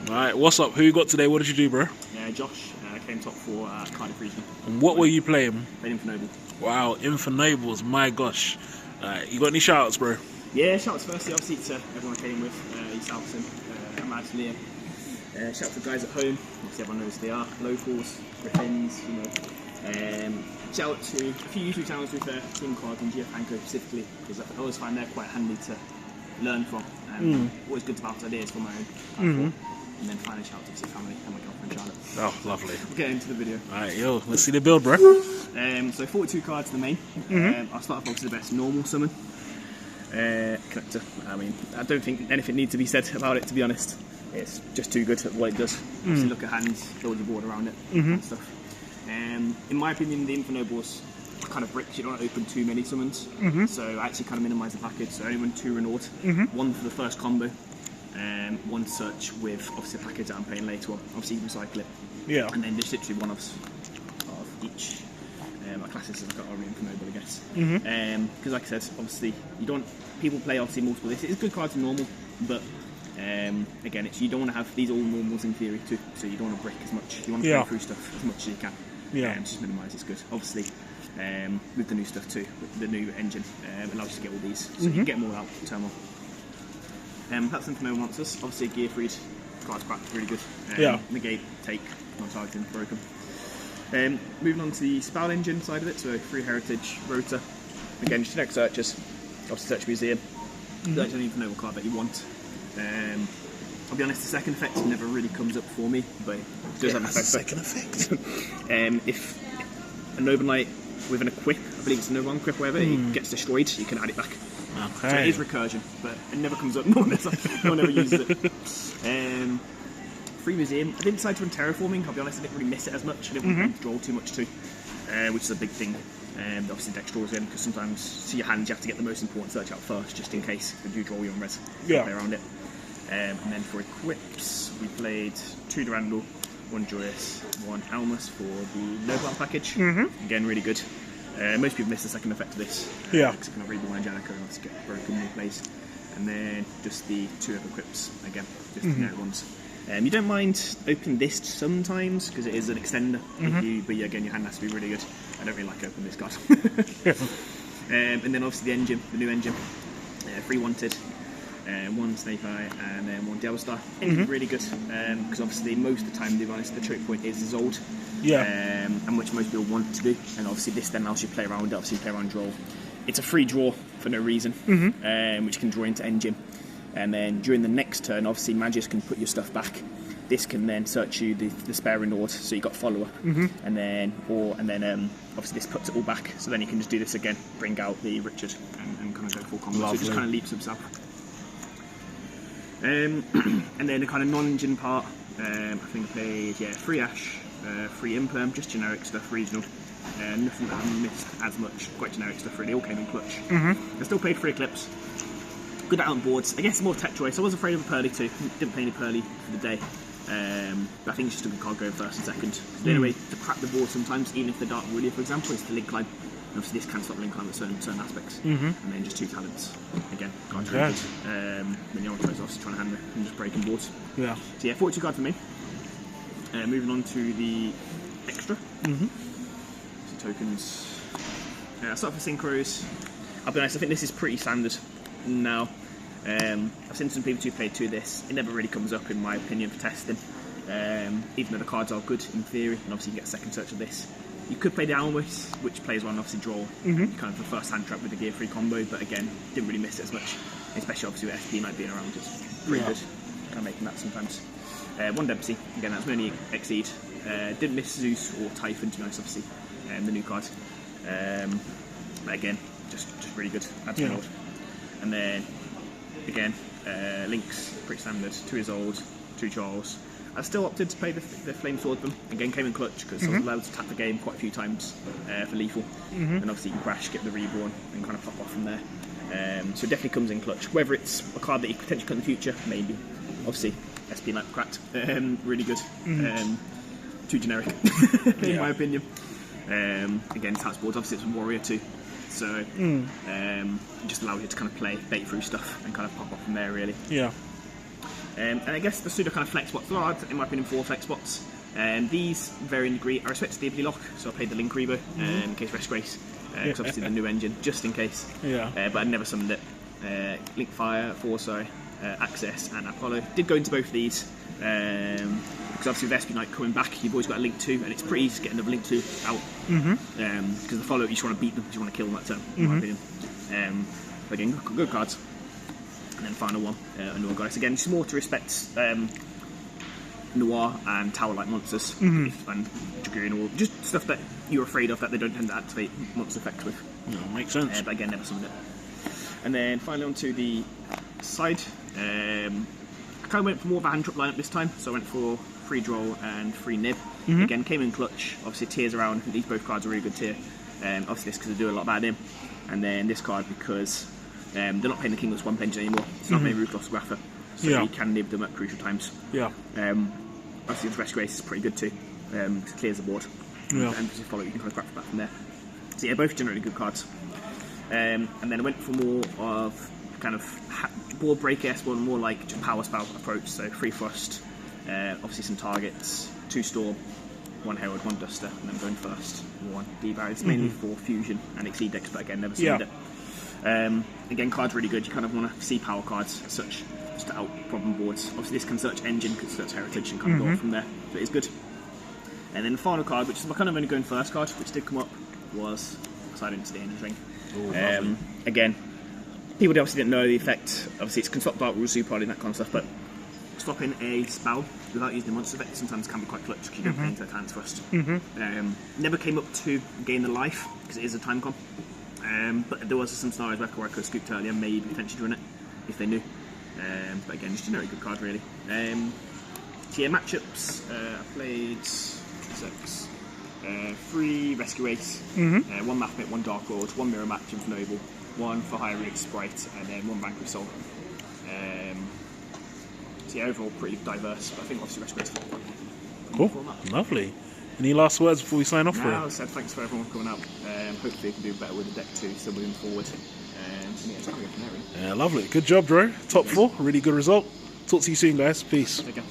Alright, what's up? Who you got today? What did you do, bro? Yeah, Josh came top 4 at Cardiff regional. And what were you playing? Played Infernoble. Wow, Infernobles, my gosh. You got any shout-outs, bro? Yeah, shout-outs firstly, obviously, to everyone I came with. East Alton, Ahmad, Liam. Shout out to the guys at home. Obviously, everyone knows who they are. Locals, Griffins, you know. Shout out to a few YouTube channels with Team Card and Geofanco specifically, because I always find they're quite handy to learn from. Always good to bounce ideas for my own. And then finally shout out to family and my girlfriend Charlotte. Oh, lovely. We'll get into the video. Alright, yo, let's see the build, bro. So 42 cards the main. I'll start off obviously the best normal summon. Collector. I mean, I don't think anything needs to be said about it, to be honest. It's just too good at what it does. Obviously look at hands, build your board around it and stuff. In my opinion, the Infernobles are kind of bricks. You don't want to open too many summons. So I actually kind of minimise the package. So I only run 2 Renault, one for the first combo, one search with obviously a package that I'm playing later on. Obviously you can recycle it. Yeah. And then just literally one of each. My classes have got already Infernoble, I guess. Because like I said, obviously you don't. People play obviously multiple. It's good cards in normal, but again, you don't want to have these all normals in theory too. So you don't want to brick as much. You want to play through stuff as much as you can. Just minimise it's good. Obviously, with the new stuff too, with the new engine, allows you to get all these, so you can get more out of turn 1. That's Infernoble monsters. Obviously, gear freed, cards back, really good. Negate, take, non-targeting, broken. Moving on to the spell engine side of it, so free heritage, rota. Again, just generic searches. Obviously, search museum. Search any Infernoble card that you want. I'll be honest, the second effect never really comes up for me, but it does have a second effect. If a Noble Knight with an equip, I believe it's a Noble equip, whatever, it gets destroyed, you can add it back. Okay. So it is recursion, but it never comes up. No one ever uses it. Free museum. I didn't decide to run terraforming. I'll be honest, I didn't really miss it as much. I didn't want to draw too much too, which is a big thing. Obviously dex draws in, because sometimes to your hands you have to get the most important search out first, just in case if you draw your own res. Play around it. And then for equips, we played 2 Durandal, 1 Joyous, 1 Almus for the Noble package. Again, really good. Most people miss the second effect of this. Because you can reborn Angelica and obviously get broken more plays. And then just the 2 other equips, again, just generic ones. You don't mind opening this sometimes, because it is an extender, but again, your hand has to be really good. I don't really like opening this card. And then obviously the engine, the new engine, 3 Wanted, 1 Snake Eye, and then 1 Diablo Star. Engine's really good, because obviously most of the time, to be honest, the choke point is old, and which most people want to do. And obviously this then allows you to play around, obviously play around draw. It's a free draw for no reason, which can draw into engine. And then during the next turn, obviously Magius can put your stuff back. This can then search you the spare Renault, so you got follower, and then obviously this puts it all back. So then you can just do this again, bring out the Richard, and kind of go full combo. So it just kind of leaps himself. And then the kind of non-engine part, I think I played 3 Ash, 3 Imperm, just generic stuff, regional. Nothing that I haven't missed as much, quite generic stuff really. All came in clutch. I still played 3 Eclipse. Good out on boards. I guess more tech choice. I was afraid of a Pearly too. Didn't play any Pearly for the day. But I think it's just a good card going first and second. The only way to crack the board sometimes, even if they're Dark Rulia, for example, is the link climb. And obviously this can stop link climb at certain aspects. And then just 2 talents. Again, cards really good. Then the other choice obviously trying to handle and just breaking boards. So 42 cards for me. Moving on to the extra. So tokens. I'll start off with Synchros. I'll be honest, I think this is pretty standard now. I've seen some people who played 2 of this. It never really comes up in my opinion for testing, even though the cards are good in theory, and obviously you get a second search of this. You could play the Almus, which plays one obviously draw, kind of the first hand trap with the gear free combo, but again, didn't really miss it as much, especially obviously with SP Knight being around. It's pretty good, kind of making that sometimes. 1 Dempsey, again that's my only Exceed. Didn't miss Zeus or Typhon, to be honest, obviously, the new card. But again, just really good, add to board. And then again, Links, pretty standard, 2 years old, 2 Charles. I still opted to play the Flame Swordsman. Again, came in clutch because I was allowed to tap the game quite a few times for lethal. And obviously you can crash, get the reborn, and kind of pop off from there. So it definitely comes in clutch. Whether it's a card that you potentially cut in the future, maybe. Obviously, SP Knight cracked. Really good. Too generic, in my opinion. Again, taps boards. Obviously, it's a warrior too. So it just allows you to kind of play bait through stuff and kind of pop off from there, really. And I guess the pseudo kind of flex spots, there are, in my opinion, 4 flex spots. These vary in degree. I respect the ability lock, so I played the Link Rebo in case Rest Grace, because obviously the new engine, just in case. Yeah. But I'd never summoned it. Link Fire, Foresight, Access, and Apollo. Did go into both of these, because obviously with SP Knight coming back, you've always got a Link 2, and it's pretty easy to get another Link 2 out. Because the follow, you just want to beat them, you just want to kill them that turn, in my opinion. But again, good cards. And then final one, Noir Goddess. Again, just more to respect Noir and Tower-like monsters, and Dragoon, or just stuff that you're afraid of that they don't tend to activate monster effects with. No, makes sense. But again, never summoned it. And then finally onto the side, I kind of went for more of a hand trap lineup this time, so I went for 3 draw and 3 nib. Again, came in clutch, obviously tiers around, these both cards are really good tier. Obviously this because they do a lot of bad in. And then this card because they're not playing the Kingdom's Swamp Engine anymore, it's not playing Rootloss Grapher, so you can nib them at crucial times. Yeah. Obviously the Rest Grace is pretty good too, because it clears the board. Yeah. And if you follow, you can kind of grab back from there. So yeah, both generally good cards. And then I went for more of kind of board break-esque one, more like just power spell approach. So 3 Frost, obviously some targets, 2 Storm, 1 Herald, 1 Duster, and then going first, 1 D-Barrier. It's mainly for Fusion and Exceed decks, but again, never seen it. Again, cards really good. You kind of want to see power cards as such, just to out problem boards. Obviously, this can search Engine, can search Heritage, and kind of go off from there. So it is good. And then the final card, which is my kind of only going first card, which did come up, was Silent Danger's Ring. Again, people obviously didn't know the effect. Obviously, it's can stop Dark Rule, Super Party, and that kind of stuff, but stopping a spell without using the monster effect sometimes can be quite clutch because you don't play into the hands first. Never came up to gain the life because it is a time comp. But there was some scenarios where I could have scooped earlier, maybe potentially run it if they knew. But again, just a very good card, really. So yeah, matchups. I played 6. 3 Rescue Ace, 1 Mathmate, 1 Dark Lord, 1 Mirror Match Infernoble, 1 for High Root Sprite, and then 1 Vanquish Soul. So yeah, overall pretty diverse, but I think obviously Rescue Ace is cool. Lovely. Any last words before we sign off? I said thanks for everyone coming out. Hopefully we can do better with the deck too, so moving forward. Yeah, it's kind of good from there, really. Yeah, lovely. Good job, Dro. Top 4, really good result. Talk to you soon, guys. Peace. Take care.